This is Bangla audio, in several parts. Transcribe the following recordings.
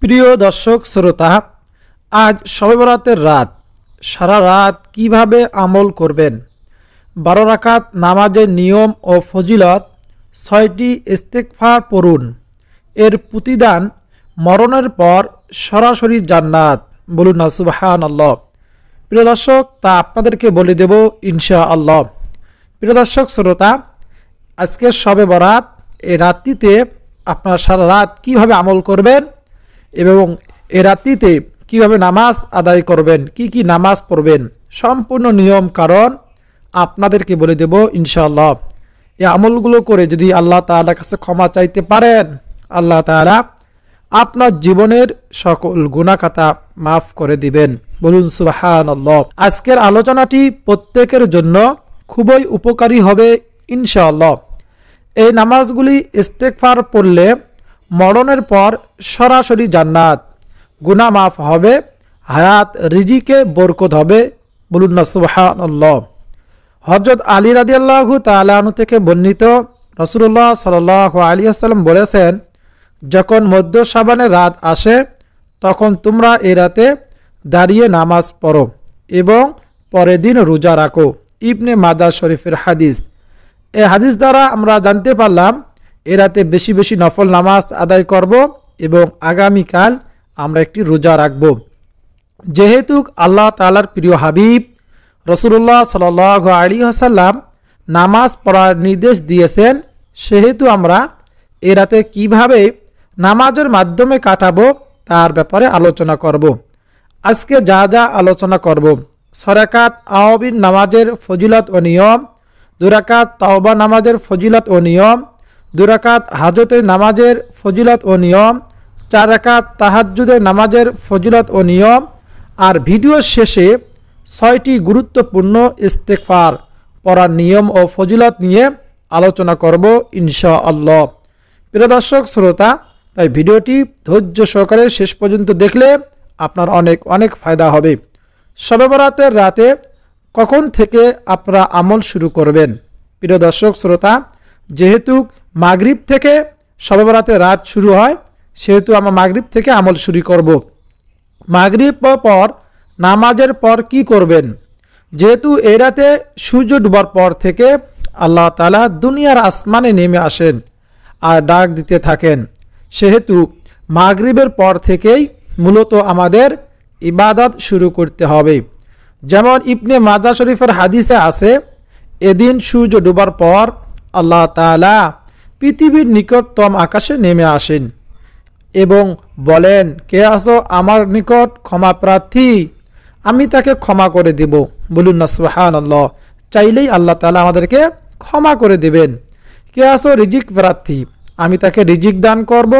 প্রিয় দর্শক শ্রোতা, আজ শবে বরাতের রাত। সারা রাত কিভাবে আমল করবেন? 12 রাকাত নামাজের নিয়ম ও ফজিলত, 6টি ইস্তেগফার পড়ুন। এর প্রতিদান মরণের পর সরাসরি জান্নাত। বলুন না সুবহানাল্লাহ। প্রিয় দর্শক, তা আপনাদেরকে বলে দেব ইনশাআল্লাহ। প্রিয় দর্শক শ্রোতা, আজকে শবে বরাত, এই রাত্রিতে আপনারা সারা রাত কিভাবে আমল করবেন এবং এ রাত্রিতে কিভাবে নামাজ আদায় করবেন, কি নামাজ পড়বেন, সম্পূর্ণ নিয়ম কারণ আপনাদেরকে বলে দেব ইনশাআল্লাহ। এই আমলগুলো করে যদি আল্লাহ তাআলার কাছে ক্ষমা চাইতে পারেন, আল্লাহ তাআলা আপনার জীবনের সকল গুনাহ খাতা মাফ করে দিবেন। বলুন সুবহানাল্লাহ। আজকের আলোচনাটি প্রত্যেকের জন্য খুবই উপকারী হবে ইনশাআল্লাহ। এই নামাজগুলি ইস্তেগফার পড়লে মরণের পর সরাসরি জান্নাত, গুনাহ মাফ হবে, হায়াত রিজিকে বরকত হবে। বলুন না সুবহানাল্লাহ। হযরত আলী রাদিয়াল্লাহু তাআলা আনহু থেকে বর্ণিত, রাসূলুল্লাহ সাল্লাল্লাহু আলাইহি ওয়াসাল্লাম বলেছেন, যখন মধ্য শাবানের রাত আসে তখন তোমরা এই রাতে দাঁড়িয়ে নামাজ পড়ো এবং পরের দিন রোজা রাখো। ইবনে মাজাহ শরীফের হাদিস। এই হাদিস দ্বারা আমরা জানতে পারলাম এ রাতে বেশি বেশি নফল নামাজ আদায় করব এবং আগামীকাল আমরা একটি রোজা রাখব। যেহেতু আল্লাহ তাআলার প্রিয় হাবিব রাসূলুল্লাহ সাল্লাল্লাহু আলাইহি ওয়াসাল্লাম নামাজ পড়ার নির্দেশ দিয়েছেন, সেহেতু আমরা এ রাতে কীভাবে নামাজের মাধ্যমে কাটাবো তার ব্যাপারে আলোচনা করব। আজকে যা যা আলোচনা করব: 6 রাকাত আওয়াবিন নামাজের ফজিলত ও নিয়ম, 2 রাকাত তাওবা নামাজের ফজিলত ও নিয়ম, 2 রাকাত হাজতের নামাজের ফজিলত ও নিয়ম, 4 রাকাত তাহাজ্জুদের নামাজের ফজিলত ও নিয়ম, আর ভিডিও শেষে 6টি গুরুত্বপূর্ণ ইস্তেগফার পড়ার নিয়ম ও ফজিলত নিয়ে আলোচনা করব ইনশাআল্লাহ। প্রিয় দর্শক শ্রোতা, তাই ভিডিওটি ধৈর্য সহকারে শেষ পর্যন্ত দেখলে আপনার অনেক অনেক ফায়দা হবে। শবে বরাতের রাতে কখন থেকে আপনারা আমল শুরু করবেন? প্রিয় দর্শক শ্রোতা, যেহেতু মাগরিব থেকে শবে বরাতের রাত শুরু হয়, সেহেতু আমরা মাগরিব থেকে আমল শুরু করব। মাগরিব পর নামাজের পর কি করবেন? যেহেতু এই রাতে সূর্য ডুবার পর থেকে আল্লাহ তাআলা দুনিয়ার আসমানে নেমে আসেন আর ডাক দিতে থাকেন, সেহেতু মাগরিবের পর থেকেই মূলত আমাদের ইবাদত শুরু করতে হবে। যেমন ইবনে মাজাহ শরীফের হাদিসে আছে, এদিন সূর্য ডুবার পর আল্লাহ তাআলা পৃথিবীর নিকটতম আকাশে নেমে আসেন এবং বলেন, কে আসো আমার নিকট ক্ষমা প্রার্থী, আমি তাকে ক্ষমা করে দেব। বলুন না সুবহানাল্লাহ। চাইলেই আল্লাহ তাআলা আমাদেরকে ক্ষমা করে দেবেন। কে আসো রিজিক প্রার্থী, আমি তাকে রিজিক দান করব।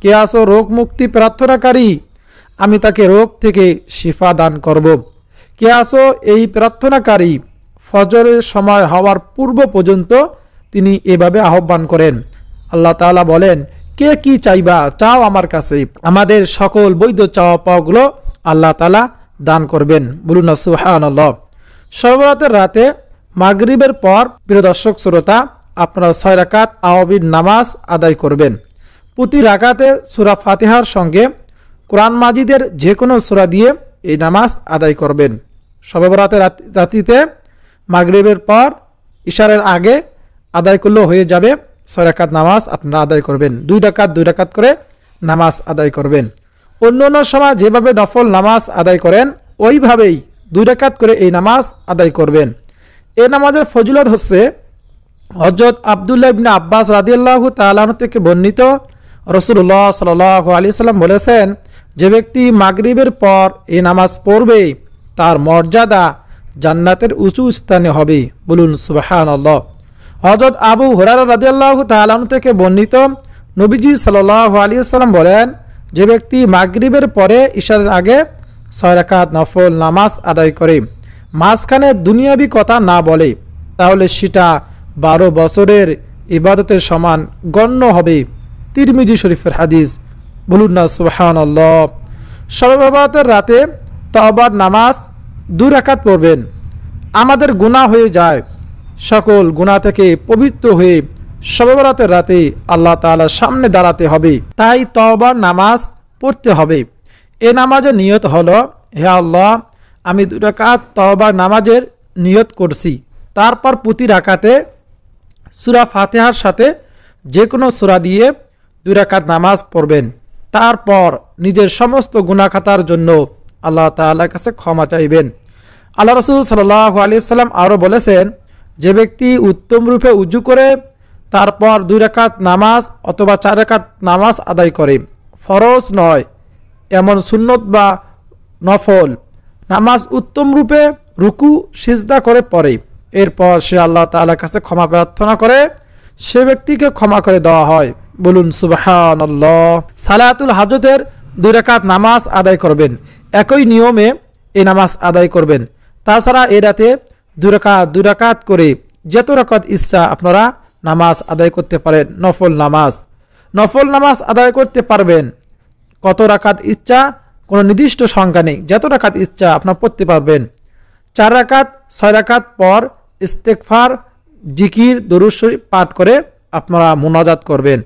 কে আসো রোগ মুক্তি প্রার্থনাকারী, আমি তাকে রোগ থেকে শিফা দান করব। কে আসো এই প্রার্থনাকারী, ফজরের সময় হওয়ার পূর্ব পর্যন্ত তিনি এভাবে আহ্বান করেন। আল্লাহ তাআলা বলেন, কে কি চাইবা চাও আমার কাছে, আমাদের সকল বৈধ চাওয়া পাওয়াগুলো আল্লাহ তাআলা দান করবেন। বলুন না সুবহানাল্লাহ। শবে বরাতের রাতে মাগরিবের পর প্রিয় দর্শক শ্রোতা, আপনারা 6 রাকাত আওয়াবিন নামাজ আদায় করবেন। প্রতি রাকাতে সূরা ফাতিহার সঙ্গে কোরআন মাজিদের যে কোনো সূরা দিয়ে এই নামাজ আদায় করবেন। শবে বরাতের রাত্রিতে মাগরিবের পর ইশারের আগে আদায় করলেও হয়ে যাবে। 6 রাকাত নামাজ আপনারা আদায় করবেন। 2 রাকাত করে নামাজ আদায় করবেন। অন্য অন্য সময় যেভাবে নফল নামাজ আদায় করেন ওইভাবেই 2 রাকাত করে এই নামাজ আদায় করবেন। এই নামাজের ফজিলত হচ্ছে, হযরত আব্দুল্লাহ ইবনে আব্বাস রাদিয়াল্লাহু তাআলা আনহু থেকে বর্ণিত, রাসূলুল্লাহ সাল্লাল্লাহু আলাইহি ওয়াসাল্লাম বলেছেন, যে ব্যক্তি মাগরিবের পর এই নামাজ পড়বে তার মর্যাদা জান্নাতের উঁচু স্থানে হবে। বলুন সুবহানাল্লাহ। হযরত আবু হুরায়রা রাদিয়াল্লাহু তাআলা আনহু থেকে বর্ণিত, নবীজি সাল্লাল্লাহু আলাইহি ওয়াসাল্লাম বলেন, যে ব্যক্তি মাগরিবের পরে ইশারের আগে 6 রাকাত নফল নামাজ আদায় করে, মাঝখানে দুনিয়াবি কথা না বলে, তাহলে সেটা 12 বছরের ইবাদতের সমান গণ্য হবে। তিরমিজি শরীফের হাদিস। বলুন না সুবহানাল্লাহ। শবে বরাতের রাতে তাওবার নামাজ 2 রাকাত পড়বেন। আমাদের গুনাহ হয়ে যায়, সকল গুনাহ থেকে পবিত্র হয়ে শবে বরাতের রাতে আল্লাহ তাআলার সামনে দাঁড়াতে হবে। তাই তওবার নামাজ পড়তে হবে। এ নামাজের নিয়ত হলো, হে আল্লাহ, আমি 2 রাকাত তওবা নামাজের নিয়ত করছি। তারপর প্রতি রাকাতে সূরা ফাতিহার সাথে যে কোনো সূরা দিয়ে 2 রাকাত নামাজ পড়বেন। তারপর নিজের সমস্ত গুনাহ খাতার জন্য আল্লাহ তাআলার কাছে ক্ষমা চাইবেন। আল্লাহ রাসূল সাল্লাল্লাহু আলাইহি ওয়াসাল্লাম আরও বলেছেন, যে ব্যক্তি উত্তম রূপে উযু করে তারপর 2 রাকাত নামাজ অথবা 4 রাকাত নামাজ আদায় করে, ফরজ নয় এমন সুন্নত বা নফল নামাজ উত্তম রূপে রুকু সিজদা করে পড়ে, এরপর সে আল্লাহ তাআলার কাছে ক্ষমা প্রার্থনা করে, সে ব্যক্তিকে ক্ষমা করে দেওয়া হয়। বলুন সুবহানাল্লাহ। সালাতুল হাজতের 2 রাকাত নামাজ আদায় করবেন, একই নিয়মে এই নামাজ আদায় করবেন। তাছাড়া এ রাতে 2 রাকাত করে যত রাকাত ইচ্ছা আপনারা নামাজ আদায় করতে পারেন। নফল নামাজ আদায় করতে পারবেন, কত রাকাত ইচ্ছা কোনো নির্দিষ্ট সংখ্যা নেই, যত রাকাত ইচ্ছা আপনার পড়তে পারবেন। 4 রাকাত 6 রাকাত পর ইস্তেগফার, জিকির, দরুদ শরীফ পাঠ করে আপনারা মুনাজাত করবেন।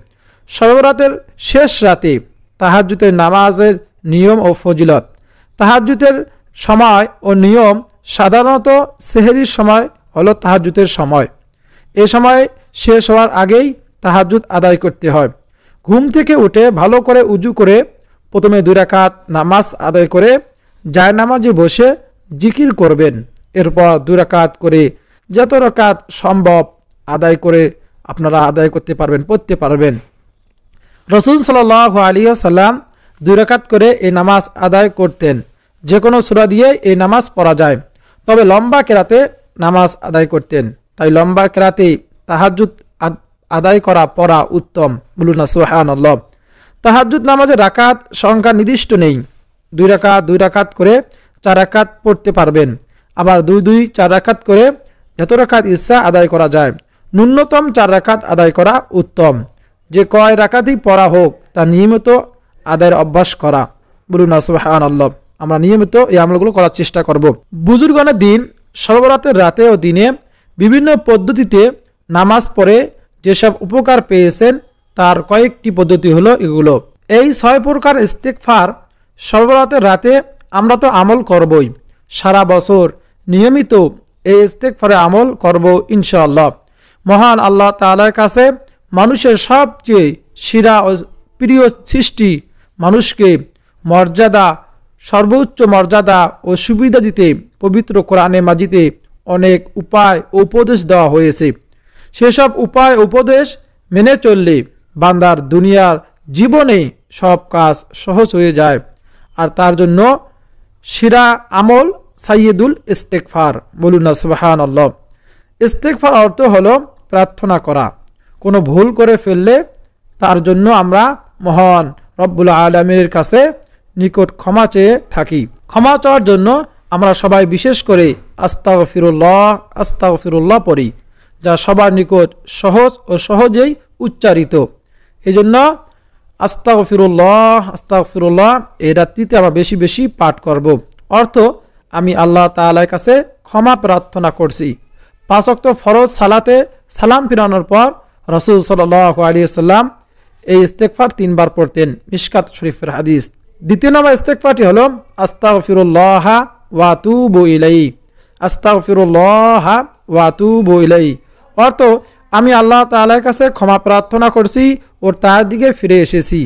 শবে বরাতের শেষ রাতে তাহাজ্জুদের নামাজের নিয়ম ও ফজিলত। তাহাজ্জুদের সময় ও নিয়ম সাধারণত সেহরির সময় হলো তাহাজ্জুদের সময়। এ সময় শেষ হওয়ার আগেই তাহাজ্জুদ আদায় করতে হয়। ঘুম থেকে উঠে ভালো করে উজু করে প্রথমে 2 রাকাত নামাজ আদায় করে জায়নামাজে বসে জিকির করবেন। এরপর 2 রাকাত করে যত রাকাত সম্ভব আদায় করে আপনারা আদায় করতে পারবেন, পড়তে পারবেন। রাসূল সাল্লাল্লাহু আলাইহি ওয়াসাল্লাম 2 রাকাত করে এই নামাজ আদায় করতেন। যে কোনো সূরা দিয়ে এই নামাজ পড়া যায়, তবে লম্বা কেরাতে নামাজ আদায় করতেন। তাই লম্বা কেরাতে তাহাজ্জুদ আদায় করা পড়া উত্তম। বলুন না সুবহানাল্লাহ। তাহাজ্জুদ নামাজের রাকাত সংখ্যা নির্দিষ্ট নেই। 2 রাকাত করে 4 রাকাত পড়তে পারবেন, আবার 2 4 রাকাত করে যত রাকাত ইচ্ছা আদায় করা যায়। ন্যূনতম 4 রাকাত আদায় করা উত্তম। যে কয় রাকাতই পড়া হোক তা নিয়মিত আদায়ের অভ্যাস করা। বলুন না সুবহানাল্লাহ। আমরা নিয়মিত এই আমলগুলো করার চেষ্টা করব। বুজুর্গণের দিন, শবে বরাতের রাতে ও দিনে বিভিন্ন পদ্ধতিতে নামাজ পড়ে যেসব উপকার পেয়েছেন তার কয়েকটি পদ্ধতি হলো এগুলো। এই 6 প্রকার ইস্তেগফার শবে বরাতের রাতে আমরা তো আমল করবই, সারা বছর নিয়মিত এই ইস্তেগফারে আমল করব ইনশাআল্লাহ। মহান আল্লাহ তাআলার কাছে মানুষের সবচেয়ে সেরা ও প্রিয় সৃষ্টি মানুষকে সর্বোচ্চ মর্যাদা ও সুবিধা দিতে পবিত্র কোরআনে মাজিদে অনেক উপায় ও উপদেশ দেওয়া হয়েছে। সেসব উপায় উপদেশ মেনে চললে বান্দার দুনিয়ার জীবনে সব কাজ সহজ হয়ে যায়। আর তার জন্য সেরা আমল সাইয়্যিদুল ইস্তেগফার। বলুন না সুবহানাল্লাহ। ইস্তেগফার অর্থ হলো প্রার্থনা করা। কোনো ভুল করে ফেললে তার জন্য আমরা মহান রব্বুল আলামিনের কাছে নিকট ক্ষমা চেয়ে থাকি। ক্ষমা চাওয়ার জন্য আমরা সবাই বিশেষ করে আস্তাগফিরুল্লাহ পড়ি, যা সবার নিকট সহজ ও সহজেই উচ্চারিত। এই জন্য আস্তাগফিরুল্লাহ এই রাত্রিতে আমরা বেশি বেশি পাঠ করব। অর্থ, আমি আল্লাহ তাআলার কাছে ক্ষমা প্রার্থনা করছি। 5 ওয়াক্ত ফরজ সালাতে সালাম ফিরানোর পর রাসূল সাল্লাল্লাহু আলাইহি ওয়াসাল্লাম এই ইস্তেগফার 3 বার পড়তেন। মিশকাত শরীফের হাদিস। দ্বিতীয় নম্বর ইস্তেগফারটি হলো আস্তাগফিরুল্লাহ ওয়া আতুবু ইলাইহি। আস্তাগফিরুল্লাহ ওয়া আতুবু ইলাইহি অর্থ, আমি আল্লাহ তাআলার কাছে ক্ষমা প্রার্থনা করছি ও তার দিকে ফিরে এসেছি।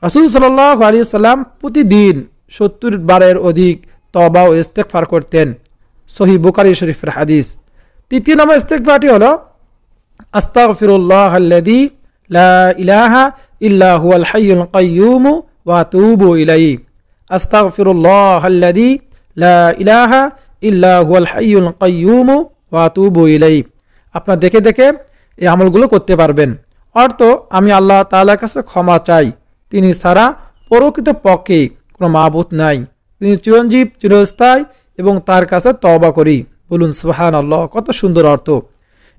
রাসূল সাল্লাল্লাহু আলাইহি ওয়াসাল্লাম প্রতিদিন 70 বারের অধিক তওবা ও ইস্তেগফার করতেন। সহিহ বুখারী শরীফের হাদিস। তৃতীয় নম্বর ইস্তেগফারটি হলো আস্তাগফিরুল্লাহাল্লাযী লা ইলাহা ইল্লা হুয়াল হাইয়ুল কাইয়্যুম ওয়া আতুবু ইলাইহি। আস্তাগফিরুল্লাহাল্লাযী লা ইলাহা ইল্লা হুয়াল হাইয়ুল কাইয়্যুম ওয়া আতুবু ইলাইহি। আপনারা দেখে দেখে এই আমলগুলো করতে পারবেন। অর্থ, আমি আল্লাহ তাআলার কাছে ক্ষমা চাই, তিনি ছাড়া প্রকৃত পক্ষে কোনো মাবুদ নাই, তিনি চিরঞ্জীব, চিরস্থায়ী এবং তার কাছে তওবা করি। বলুন সুবহানাল্লাহ। কত সুন্দর অর্থ।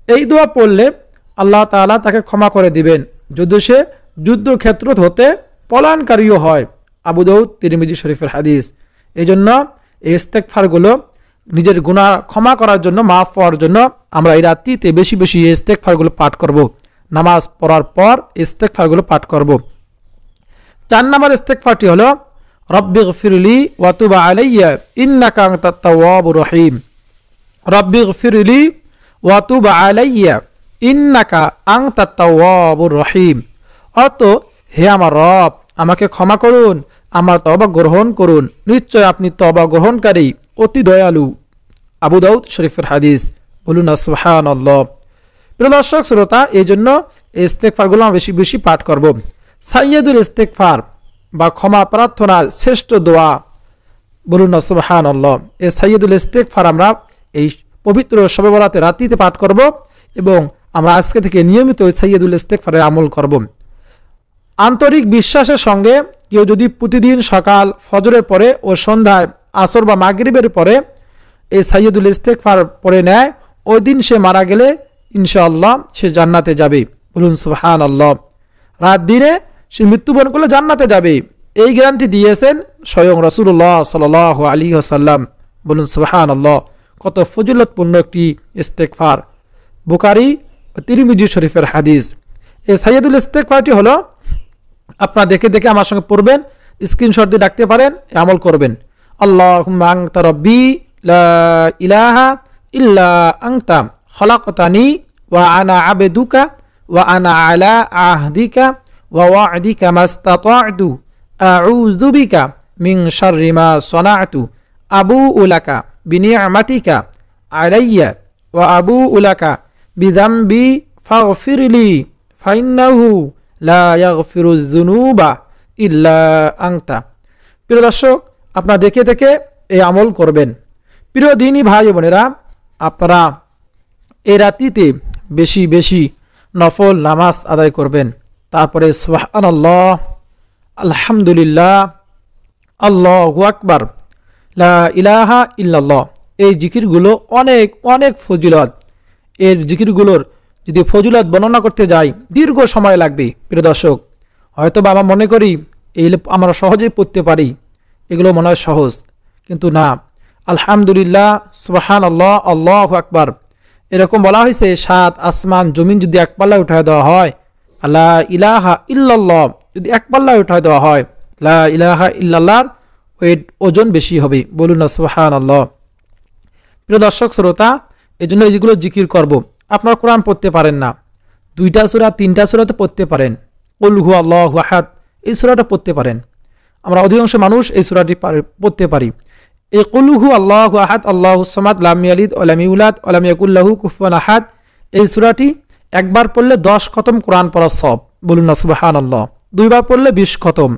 এই দোয়া পড়লে আল্লাহ তাআলা তাকে ক্ষমা করে দিবেন, যদি সে যুদ্ধক্ষেত্র হতে পলায়নকারীও হয়। আবু দাউদ, তিরমিজি শরীফের হাদিস। এই জন্য এই ইস্তেগফারগুলো নিজের গুনাহ ক্ষমা করার জন্য, মাফ পাওয়ার জন্য আমরা এই রাত্রিতে বেশি বেশি এই ইস্তেগফারগুলো পাঠ করব। নামাজ পড়ার পর ইস্তেগফারগুলো পাঠ করব। 4 নম্বর ইস্তেগফারটি হলো রব্বিগফিরলি ওয়া তুব আলাইয়া ইন্নাকা আনতাত তাওয়াবুর রহিম। রব্বিগফিরলি ওয়া তুব আলাইয়া ইন্নাকা আনতাত তাওয়াবুর রহিম। অর্থ, হে আমার রব, আমাকে ক্ষমা করুন, আমার তওবা গ্রহণ করুন, নিশ্চয় আপনি তওবা গ্রহণকারী, অতি দয়ালু। আবু দাউদ শরীফের হাদিস। বলুন না সুবহানাল্লাহ। প্রিয় দর্শক শ্রোতা, এই জন্য এই ইস্তেগফারগুলো আমরা বেশি বেশি পাঠ করব। সাইয়্যিদুল ইস্তেগফার বা ক্ষমা প্রার্থনার শ্রেষ্ঠ দোয়া। বলুন না সুবহানাল্লাহ। এই সাইয়্যিদুল ইস্তেগফার আমরা এই পবিত্র শবে বরাতে রাত্রিতে পাঠ করব এবং আমরা আজকে থেকে নিয়মিত এই সাইয়্যিদুল ইস্তেগফারে আমল করব। আন্তরিক বিশ্বাসের সঙ্গে কেউ যদি প্রতিদিন সকাল ফজরের পরে ও সন্ধ্যায় আসর বা মাগরিবের পরে এই সাইয়্যিদুল ইস্তেগফার পড়ে নেয়, ওই দিন সে মারা গেলে ইনশাআল্লাহ সে জান্নাতে যাবে। বলুন সুবহানাল্লাহ। রাত দিনে সে মৃত্যুবরণ করলে জান্নাতে যাবে, এই গ্যারান্টি দিয়েছেন স্বয়ং রাসূলুল্লাহ সাল্লাল্লাহু আলাইহি ওয়াসাল্লাম। বলুন সুবহানাল্লাহ। কত ফজিলতপূর্ণ একটি ইস্তেগফার। বুখারী ও তিরমিজি শরীফের হাদিস। এই সাইয়্যিদুল ইস্তেগফারটি হলো, আপনারা দেখে দেখে আমার সঙ্গে পড়বেন, স্ক্রিনশট দিয়ে রাখতে পারেন, আমল করবেন। আল্লাহুম্মা আনতা রাব্বি লা ইলাহা ইল্লা আনতা খলাকতানি ওয়া আনা আবদুকা ওয়া আনা আলা আহদিকা ওয়া ওয়া'দিকা মাস্তাতা'তু আউযু বিকা মিন শাররি মা সানা'তু আবুউ লাকা বিনি'মাতিকা আলাইয়া ওয়া আবুউ লাকা বিযামবি ফাগফিরলি ফাইন্নাহু লা ইয়াগফিরুয যুনুবা ইল্লা আনতা। প্রিয় দর্শক, আপনারা দেখে দেখে এই আমল করবেন। প্রিয় দিনী ভাই বোনেরা, আপনারা এই রাত্রিতে বেশি বেশি নফল নামাজ আদায় করবেন। তারপরে সুবহানাল্লাহ, আলহামদুলিল্লাহ, আল্লাহু আকবার, লা ইলাহা ইল্লাল্লাহ, এই জিকিরগুলো অনেক অনেক ফজিলত। এর জিকিরগুলোর যদি ফজিলত বর্ণনা করতে যাই দীর্ঘ সময় লাগবে। প্রিয় দর্শক, হয়তো বা আমরা মনে করি এই আমরা সহজেই পড়তে পারি, এগুলো মনে হয় সহজ, কিন্তু না। আলহামদুলিল্লাহ, সুবহানাল্লাহ, আল্লাহু আকবার, এরকম বলা হয়েছে 7 আসমান জমিন যদি এক পাল্লায় উঠায় দেওয়া হয়, লা ইলাহা ইল্লাল্লাহ যদি এক পাল্লায় উঠায় দেওয়া হয়, লা ইলাহা ইল্লাল্লাহর ওজন বেশি হবে। বলুন না সুবহানাল্লাহ। প্রিয় দর্শক শ্রোতা, এই জন্য এইগুলো জিকির করব। আপনারা কোরআন পড়তে পারেন না, 2টা সূরা 3টা সূরা তো পড়তে পারেন। কুল হু আল্লাহু আহাদ এই সূরাটা পড়তে পারেন। আমরা অধিকাংশ মানুষ এই সূরাটি পড়তে পারি। এই কুল হু আল্লাহু আহাদ আল্লাহুস সামাদ লাম ইয়ালিদ ওয়া লাম ইউলাদ ওয়া লাম ইয়াকুল লাহু কুফুয়ান আহাদ, এই সূরাটি একবার পড়লে 10 খতম কোরআন পড়া সওয়াব। বলুন না সুবহানাল্লাহ। 2 বার পড়লে 20 খতম,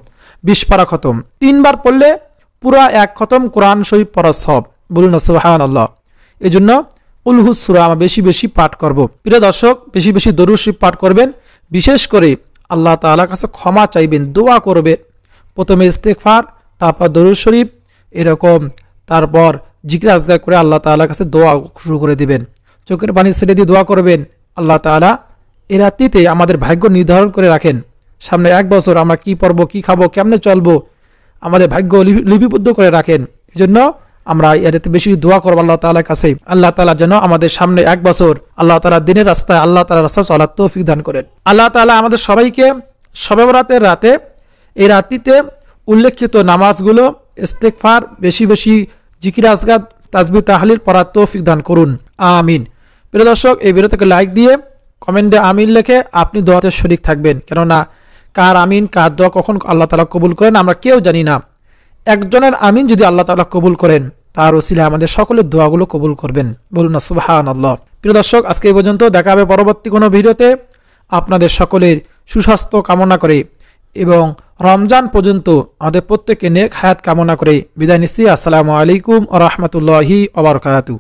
20 পারা খতম। 3 বার পড়লে পুরা 1 খতম কোরআন শরীফ পড়া সওয়াব। বলুন না সুবহানাল্লাহ। এজন্য কুল হু সূরা আমরা বেশি বেশি পাঠ করব। প্রিয় দর্শক, বেশি বেশি দরুদ শরীফ পাঠ করবেন। বিশেষ করে আল্লাহ তাআলার কাছে ক্ষমা চাইবেন, দোয়া করবে। প্রথমে ইস্তেগফার, তারপর দরুদ শরীফ, এরকম তারপর জিকির আজকার করে আল্লাহ তাআলার কাছে দোয়া শুরু করে দিবেন। চোখের পানি ছেড়ে দিয়ে দোয়া করবেন। আল্লাহ তাআলা এই রাত্রিতে আমাদের ভাগ্য নির্ধারণ করে রাখেন। সামনে 1 বছর আমরা কি পড়বো, কি খাবো, কেমনে চলবো, আমাদের ভাগ্য লিপিবদ্ধ করে রাখেন। এই জন্য আমরা এতে বেশি দোয়া করবো আল্লাহ তাআলার কাছে। আল্লাহ তাআলা যেন আমাদের সামনে 1 বছর আল্লাহ তাআলা দিনের রাস্তায়, আল্লাহ তাআলার রাস্তায় চলার তৌফিক দান করেন। আল্লাহ তাআলা আমাদের সবাইকে শবে বরাতের রাতে, এই রাত্রিতে উল্লেখিত নামাজগুলো, ইস্তেগফার, বেশি বেশি জিকির আজকার, তাসবিহ তাহলিল পড়ার তৌফিক দান করুন, আমিন। প্রিয় দর্শক, এই ভিডিওটাকে লাইক দিয়ে কমেন্টে আমিন লিখে আপনি দোয়াতে শরীক থাকবেন। কেননা কার আমিন, কার দোয়া কখন আল্লাহ তাআলা কবুল করেন আমরা কেউ জানি না। একজনের আমিন যদি আল্লাহ তাআলা কবুল করেন, তার ওসিলায় আমাদের সকলের দোয়াগুলো কবুল করবেন। বলুন না সুবহানাল্লাহ। প্রিয় দর্শক, আজকে এই পর্যন্ত, দেখা হবে পরবর্তী কোনো ভিডিওতে। আপনাদের সকলের সুস্বাস্থ্য কামনা করে এবং রমজান পর্যন্ত আমাদের প্রত্যেককে নেক হায়াত কামনা করে বিদায় নিচ্ছি। আসসালামু আলাইকুম ওয়া রাহমাতুল্লাহি ওয়া বারাকাতুহু।